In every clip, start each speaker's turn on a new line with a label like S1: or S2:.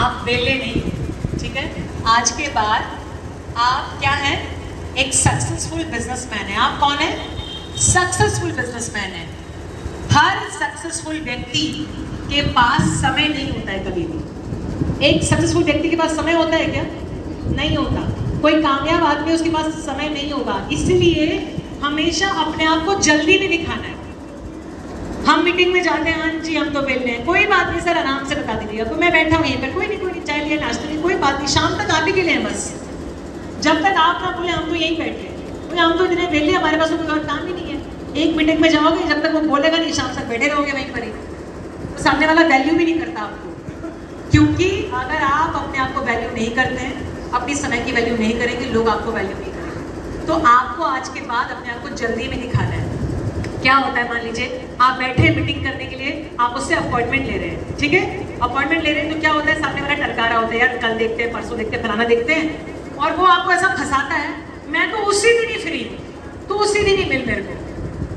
S1: आप वेले नहीं, ठीक है। आज के बाद आप क्या हैं, एक सक्सेसफुल बिजनेसमैन है। आप कौन है, सक्सेसफुल बिजनेसमैन है। हर सक्सेसफुल व्यक्ति के पास समय नहीं होता है कभी भी। एक सक्सेसफुल व्यक्ति के पास समय होता है क्या, नहीं होता। कोई कामयाब आदमी उसके पास समय नहीं होगा, इसलिए हमेशा अपने आप को जल्दी नहीं दिखाना है। हम मीटिंग में जाते हैं, हाँ जी हम तो वेले हैं, कोई बात नहीं सर आराम से बता दीजिएगा, तो मैं बैठा हूँ यहीं पर, कोई नहीं चाय लिया नाश्ता नहीं, कोई बात नहीं, शाम तक आप ही के लिए हैं बस। जब तक आप ना बोले हम तो यहीं बैठे हैं, हम तो इतने वेले, हमारे पास कोई और काम ही नहीं है। एक मीटिंग में जाओगे, जब तक वो बोलेगा नहीं शाम तक बैठे रहोगे वहीं पर ही, तो सामने वाला वैल्यू भी नहीं करता आपको। क्योंकि अगर आप अपने आप को वैल्यू नहीं करते हैं, अपनी समय की वैल्यू नहीं करेंगे, लोग आपको वैल्यू नहीं करेंगे। तो आपको आज के बाद अपने आप को जल्दी में दिखाना है। क्या होता है, मान लीजिए आप बैठे हैं मीटिंग करने के लिए, आप उससे अपॉइंटमेंट ले रहे हैं, ठीक है। अपॉइंटमेंट ले रहे हैं तो क्या होता है, सामने वाला टरका रहा होता है, यार कल देखते हैं, परसों देखते हैं, फलाना देखते हैं, और वो आपको ऐसा फंसाता है, मैं तो उसी दिन ही फ्री हूँ, तो उसी दिन ही मिल मेरे को,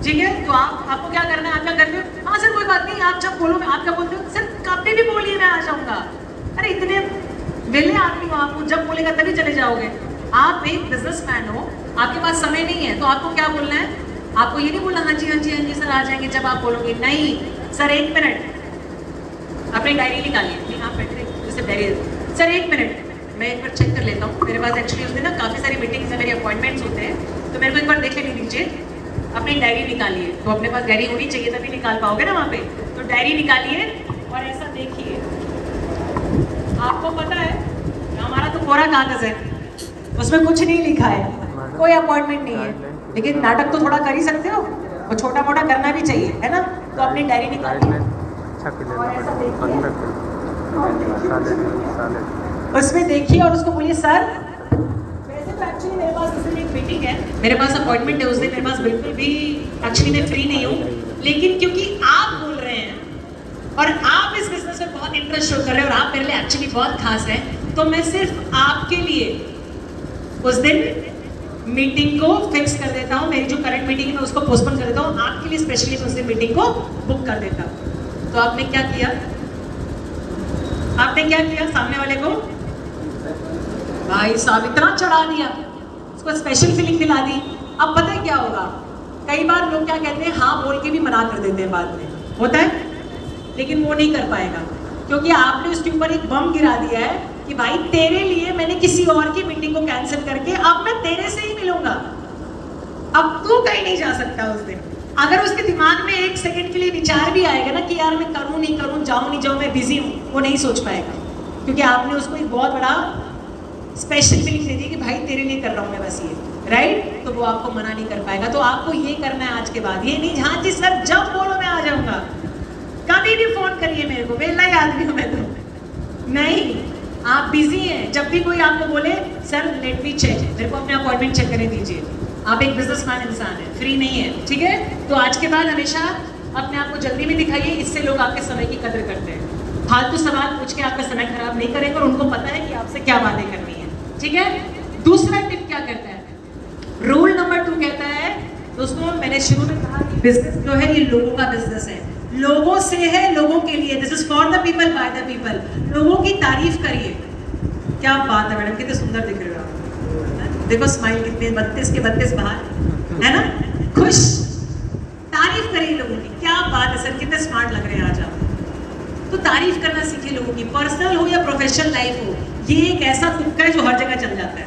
S1: ठीक है। तो आपको क्या करना है, आप क्या करते हो, हाँ सर कोई बात नहीं, आप जब बोलो, आप क्या बोलते हो, सर कभी भी बोलिए मैं आ जाऊँगा। अरे इतने वेले आदमी हो, आपको जब बोलेगा तभी चले जाओगे। आप एक बिजनेसमैन हो, आपके पास समय नहीं है, तो आपको क्या बोलना है, आपको ये नहीं बोलना हाँ जी सर आ जाएंगे जब आप बोलोगे, नहीं सर 1 मिनट, अपनी डायरी निकालिए, नहीं आप बैठे जैसे डायरी, सर 1 मिनट मैं एक बार चेक कर लेता हूँ, मेरे पास एक्चुअली उस दिन ना काफ़ी सारी मीटिंग्स है, मेरे अपॉइंटमेंट्स होते हैं, तो मेरे को एक बार देख लेने दीजिए। अपनी डायरी निकालिए, तो अपने पास डायरी होनी चाहिए तभी निकाल पाओगे ना वहाँ पे, तो डायरी निकालिए और ऐसा देखिए, आपको पता है हमारा तो कोरा कागज है, उसमें कुछ नहीं लिखा है, कोई अपॉइंटमेंट नहीं है, लेकिन नाटक तो थोड़ा कर ही सकते हो, और छोटा मोटा करना भी चाहिए, है ना। तो अपनी डायरी निकालिए और ऐसा देखिए, उसमें देखिए और उसको बोलिए सर, वैसे तो एक्चुअली मेरे पास उस दिन एक मीटिंग है, मेरे पास अपॉइंटमेंट है उस दिन, मेरे पास बिल्कुल भी एक्चुअली मैं फ्री नहीं हूँ, लेकिन क्योंकि आप बोल रहे हैं और आप इस बिजनेस में बहुत इंटरेस्ट शो कर रहे हैं और आप मेरे लिए एक्चुअली बहुत खास हैं, तो मैं सिर्फ आपके लिए उस दिन मीटिंग को फिक्स कर देता हूँ। मेरी जो करंट मीटिंग है मैं उसको पोस्टपोन कर देता हूँ, आपके लिए स्पेशली मैं उस दिन मीटिंग को बुक कर देता हूँ। तो आपने क्या किया, सामने वाले को भाई साहब इतना चढ़ा दिया, उसको स्पेशल फीलिंग दिला दी। अब पता है क्या होगा, कई बार लोग क्या कहते हैं, हाँ बोल के भी मना कर देते हैं, बाद में होता है, लेकिन वो नहीं कर पाएगा, क्योंकि आपने उसके ऊपर एक बम गिरा दिया है कि भाई तेरे लिए मैंने किसी और की मीटिंग को कैंसिल करके अब मैं तेरे से ही मिलूंगा, अब तू कहीं नहीं जा सकता उस दिन। अगर उसके दिमाग में एक सेकंड के लिए विचार भी आएगा ना कि यार मैं करूं नहीं करूं, जाऊं नहीं जाऊं, मैं बिजी हूं, वो नहीं सोच पाएगा, क्योंकि आपने उसको एक बहुत बड़ा स्पेशल फीलिंग दे दी कि भाई तेरे लिए कर रहा हूं मैं बस ये, राइट। तो वो आपको मना नहीं कर पाएगा। तो आपको ये करना है आज के बाद, ये नहीं हाँ जी सर जब बोलो मैं आ जाऊंगा, कभी भी फोन करिए मेरे को, वेला ही आदमी हूं मैं तो नहीं, आप बिजी हैं। जब भी कोई आपको बोले सर लेट मी चेक, मेरे को अपने अपॉइंटमेंट चेक करने दीजिए, आप एक बिजनेसमैन इंसान है, फ्री नहीं है, ठीक है। तो आज के बाद हमेशा अपने आप को जल्दी में दिखाइए, इससे लोग आपके समय की कदर करते हैं। फालतू सवाल पूछ के आपका समय खराब नहीं करेंगे और उनको पता है कि आपसे क्या बातें करनी है, ठीक है। दूसरा टिप क्या कहता है, रूल नंबर 2 कहता है, दोस्तों मैंने शुरू में कहा कि बिजनेस जो है ये लोगों का बिजनेस है, लोगों से है, लोगों के लिए, this is for the people by the people. लोगों की तारीफ करिए। क्या बात है मैडम, कितने सुंदर दिख रहे हो आप, देखो स्माइल कितने 32 के 32 बाहर है ना, खुश। तारीफ करिए लोगों की, क्या बात है सर कितने स्मार्ट लग रहे हैं आज आप। तो तारीफ करना सीखिए लोगों की, पर्सनल हो या प्रोफेशनल लाइफ हो। ये एक ऐसा तुक्का है जो हर जगह चल जाता है,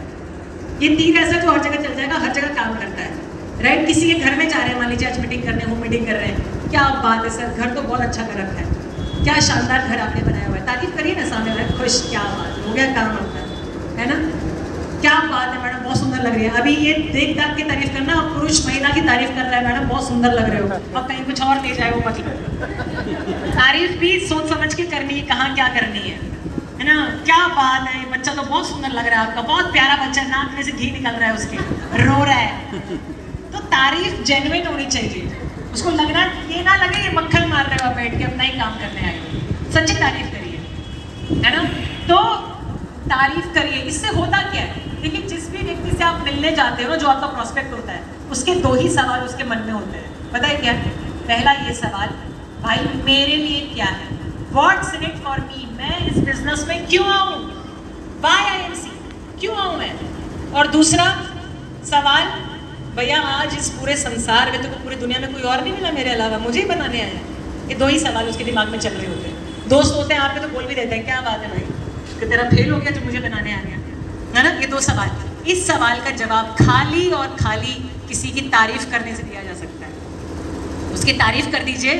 S1: ये तीर ऐसा जो हर जगह चल जाएगा, हर जगह काम करता है, राइट। किसी के घर में जा रहे हैं, मान लीजिए आज मीटिंग करने, होम मीटिंग कर रहे हैं, क्या बात है सर घर तो बहुत अच्छा कर रखा है, क्या शानदार घर आपने बनाया हुआ है, तारीफ करिए ना, सामने वाला खुश, क्या बात हो गया काम आपका, है ना। क्या बात है मैडम बहुत सुंदर लग रही है, अभी ये देख दाख के तारीफ करना, पुरुष महिला की तारीफ कर रहा है, मैडम बहुत सुंदर लग रहे हो, अब कहीं कुछ और ले जाए वो मतलब। तारीफ भी सोच समझ के करनी है, कहाँ क्या करनी है ना। क्या बात है, बच्चा तो बहुत सुंदर लग रहा है आपका, बहुत प्यारा बच्चा, नाक में से घी निकल रहा है उसके, रो रहा है। तो तारीफ जेन्युइन होनी चाहिए, उसको लगना ये ना लगे ये मक्खन मार रहे हो बैठ के, अपना ही काम करने आए हो, सच्ची तारीफ करिए, है ना। तो तारीफ करिए, इससे होता क्या है, देखिए जिस भी व्यक्ति से आप मिलने जाते हो, जो आपका प्रोस्पेक्ट होता है, उसके 2 ही सवाल उसके मन में होते हैं, पता है क्या। पहला ये सवाल, भाई मेरे लिए क्या है, what's in it for me, मैं इस बिजनेस बिजनेस में क्यों आऊं, वाई आईएमसी, क्यों आऊं मैं। और दूसरा सवाल, भैया आज इस पूरे संसार में तो पूरी दुनिया में कोई और नहीं मिला मेरे अलावा, मुझे ही बनाने आया। ये दो ही सवाल उसके दिमाग में चल रहे होते हैं। दोस्त होते हैं आपके तो बोल भी देते हैं क्या बात है भाई कि तेरा फेल हो गया जो मुझे बनाने आ गया, है ना। ये दो सवाल, इस सवाल का जवाब खाली और खाली किसी की तारीफ करने से दिया जा सकता है। उसकी तारीफ कर दीजिए,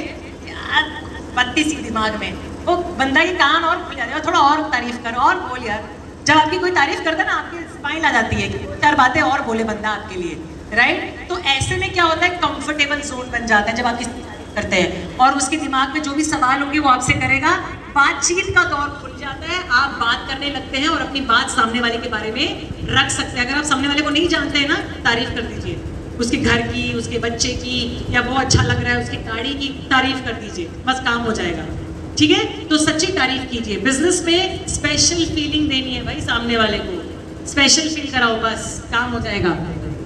S1: यार बत्ती सी दिमाग में, वो बंदा ही कान और खुल जाएगा, थोड़ा और तारीफ कर और बोल यार। जब आपकी कोई तारीफ करता है ना आपकी स्माइल आ जाती है कि चार बातें और बोले बंदा आपके लिए, राइट। तो ऐसे में क्या होता है, कंफर्टेबल जोन बन जाता है जब आप किसी की तारीफ करते हैं और उसके दिमाग में जो भी सवाल होंगे वो आपसे करेगा, बातचीत का दौर खुल जाता है, आप बात करने लगते हैं और अपनी बात सामने वाले के बारे में रख सकते हैं। अगर आप सामने वाले को नहीं जानते हैं ना, तारीफ कर दीजिए उसके घर की, उसके बच्चे की, या वो अच्छा लग रहा है उसकी गाड़ी की तारीफ कर दीजिए, बस काम हो जाएगा, ठीक है। तो सच्ची तारीफ कीजिए। बिजनेस में स्पेशल फीलिंग देनी है भाई, सामने वाले को स्पेशल फील कराओ, बस काम हो जाएगा।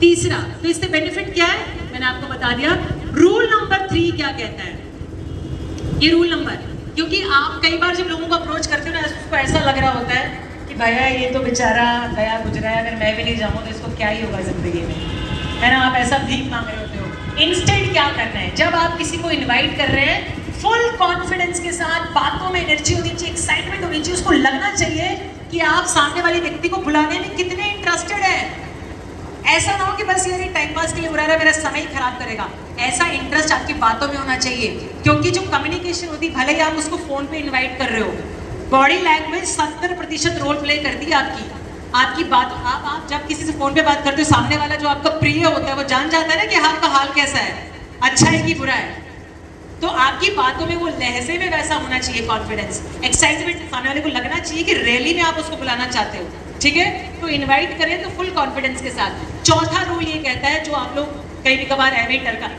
S1: तीसरा, तो इससे बेनिफिट क्या है मैंने आपको बता दिया। रूल नंबर 3 क्या कहता है, ये रूल नंबर, क्योंकि आप कई बार जब लोगों को अप्रोच करते हो ना, उसको ऐसा लग रहा होता है कि भैया ये तो बेचारा गया गुजरा है, अगर मैं भी नहीं जाऊँ तो इसको क्या ही होगा जिंदगी में, है ना। आप ऐसा भीख मांग रहे होते हो। इंस्टेंट क्या करना है, जब आप किसी को इन्वाइट कर रहे हैं, फुल कॉन्फिडेंस के साथ, बातों में एनर्जी होनी चाहिए, एक्साइटमेंट होनी चाहिए, उसको लगना चाहिए कि आप सामने वाले व्यक्ति को बुलाने में कितने इंटरेस्टेड है। ऐसा ना हो कि बस ये टाइम पास के लिए बुला रहा है, मेरा समय ही खराब करेगा। ऐसा इंटरेस्ट आपकी बातों में होना चाहिए, क्योंकि जो कम्युनिकेशन होती है, भले ही आप उसको फोन पे इनवाइट कर रहे हो, बॉडी लैंग्वेज 70% रोल प्ले करती है आपकी बात। आप जब किसी से फोन पे बात करते हो, सामने वाला जो आपका प्रिय होता है वो जान जाता है ना कि आपका हाल कैसा है, अच्छा है कि बुरा है। तो आपकी बातों में वो लहजे में वैसा होना चाहिए, कॉन्फिडेंस, एक्साइटमेंट, सामने वाले को लगना चाहिए कि रैली में आप उसको बुलाना चाहते हो, ठीक है। तो इनवाइट करें तो फुल कॉन्फिडेंस के साथ। चौथा रूल ये कहता है, जो आप लोग कई भी कभार एवेटर का,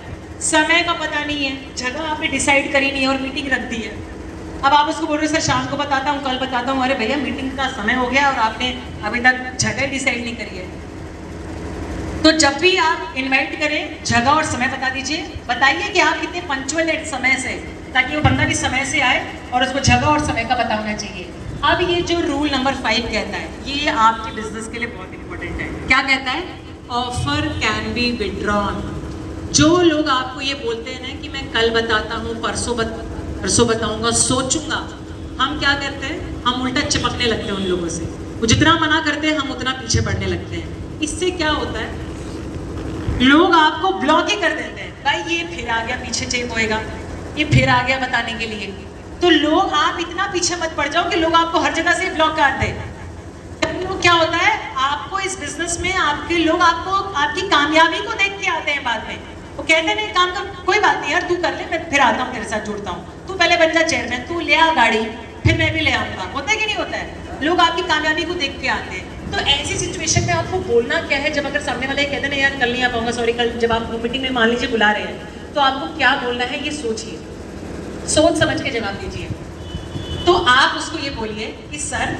S1: समय का पता नहीं है, जगह आपने डिसाइड करी नहीं है और मीटिंग रख दी है। अब आप उसको बोल रहे हो सर शाम को बताता हूँ, कल बताता हूँ, अरे भैया मीटिंग का समय हो गया और आपने अभी तक जगह डिसाइड नहीं करी है। तो जब भी आप इनवाइट करें, जगह और समय बता दीजिए, बताइए कि आप कितने पंक्चुअल है समय से, ताकि वो बंदा भी समय से आए और उसको जगह और समय का पता होना चाहिए। अब ये जो रूल नंबर 5 कहता है, ये आपके बिजनेस के लिए बहुत इंपॉर्टेंट है। क्या कहता है, ऑफर कैन बी विड्रॉन। जो लोग आपको ये बोलते हैं ना कि मैं कल बताता हूँ, परसों बताऊंगा, सोचूंगा, हम क्या करते हैं, हम उल्टा चिपकने लगते हैं उन लोगों से। वो जितना मना करते हैं हम उतना पीछे बढ़ने लगते हैं। इससे क्या होता है, लोग आपको ब्लॉक ही कर देते हैं, भाई ये फिर आ गया पीछे चेक होएगा, ये फिर आ गया बताने के लिए। तो लोग, आप इतना पीछे मत पड़ जाओ कि लोग आपको हर जगह से ब्लॉक कर दें। लोग क्या होता है, आपको इस बिजनेस में आपके लोग आपको आपकी कामयाबी को देख के आते हैं बाद में। वो कहते नहीं काम कर, कोई बात नहीं यार तू कर ले, मैं फिर आता हूँ तेरे साथ जुड़ता हूँ, तू पहले बन जा चेयरमैन, तू ले आ गाड़ी, फिर मैं भी ले आऊँगा। होता है कि नहीं होता है, लोग आपकी कामयाबी को देख के आते हैं। तो ऐसी सिचुएशन में आपको बोलना क्या है, जब अगर सामने वाले कहते हैं यार कल नहीं आ पाऊंगा, सॉरी कल, जब आप मीटिंग में मान लीजिए बुला रहे हैं, तो आपको क्या बोलना है ये सोचिए, सोच समझ के जवाब दीजिए। तो आप उसको ये बोलिए कि सर,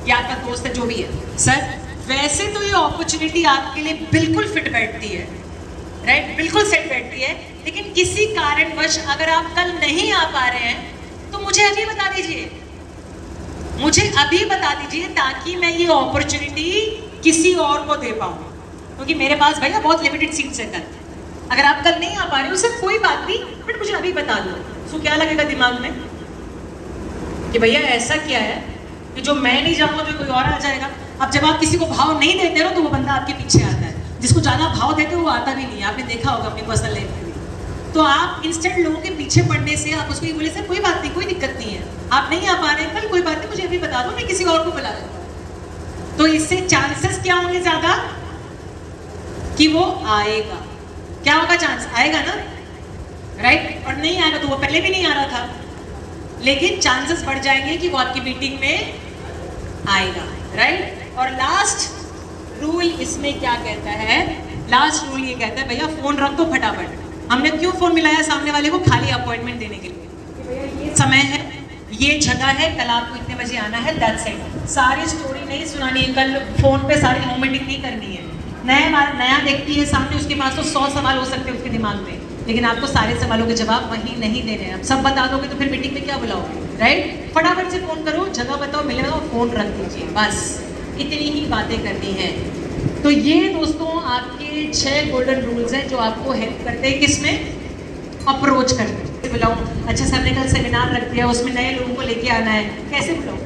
S1: या आपका दोस्त है जो भी है, सर वैसे तो ये अपॉर्चुनिटी आपके लिए बिल्कुल फिट बैठती है, राइट, बिल्कुल सेट बैठती है, लेकिन किसी कारणवश अगर आप कल नहीं आ पा रहे हैं तो मुझे अभी बता दीजिए, मुझे अभी बता दीजिए, ताकि मैं ये अपॉर्चुनिटी किसी और को दे पाऊँ, क्योंकि मेरे पास भैया बहुत लिमिटेड सीट्स है कल। अगर आप कल नहीं आ पा रहे हो सर कोई बात नहीं, बट मुझे अभी बता दो। तो क्या लगेगा दिमाग में कि भैया ऐसा क्या है कि जो मैं नहीं जाऊंगा तो कोई और आ जाएगा। अब जब आप किसी को भाव नहीं देते हो तो वो बंदा आपके पीछे आता है, जिसको ज़्यादा भाव देते हो वो आता भी नहीं है, आपने देखा होगा अपनी पर्सनल लाइफ में भी। तो आप इंस्टेंट लोगों के पीछे पड़ने से आप उसको ये बोले सर कोई बात नहीं, कोई दिक्कत नहीं है, आप नहीं आ पा रहे हैं कल, कोई बात नहीं, मुझे अभी बता दो, मैं किसी और को बुला देता हूँ। तो इससे चांसेस क्या होंगे ज़्यादा कि वो आएगा। क्या होगा, चांस आएगा ना, राइट। और नहीं आएगा तो वो पहले भी नहीं आ रहा था, लेकिन चांसेस बढ़ जाएंगे कि वो आपकी मीटिंग में आएगा, राइट। और लास्ट रूल इसमें क्या कहता है, लास्ट रूल ये कहता है भैया फोन रख दो फटाफट। हमने क्यों फोन मिलाया सामने वाले को, खाली अपॉइंटमेंट देने के लिए, भैया ये समय है, ये जगह है, कल आपको इतने बजे आना है, दैट्स इट। सारी स्टोरी नहीं सुनानी है, कल फोन पे सारी होम मीटिंग नहीं करनी है। नया व्यक्ति है सामने, उसके पास तो 100 सवाल हो सकते हैं उसके दिमाग में, लेकिन आपको सारे सवालों के जवाब वहीं नहीं देने हैं। आप सब बता दोगे तो फिर मीटिंग में क्या बुलाओगे। राइट? फटाफट से फोन करो, जगह बताओ, मिलेगा, फोन रख दीजिए, बस इतनी ही बातें करनी है। तो ये दोस्तों आपके 6 गोल्डन रूल्स हैं जो आपको हेल्प करते हैं किसमें? अप्रोच करते। बुलाऊं, अच्छा सर ने कल सेमिनार रख दिया, उसमें नए लोगों को लेके आना है, कैसे बुलाऊं?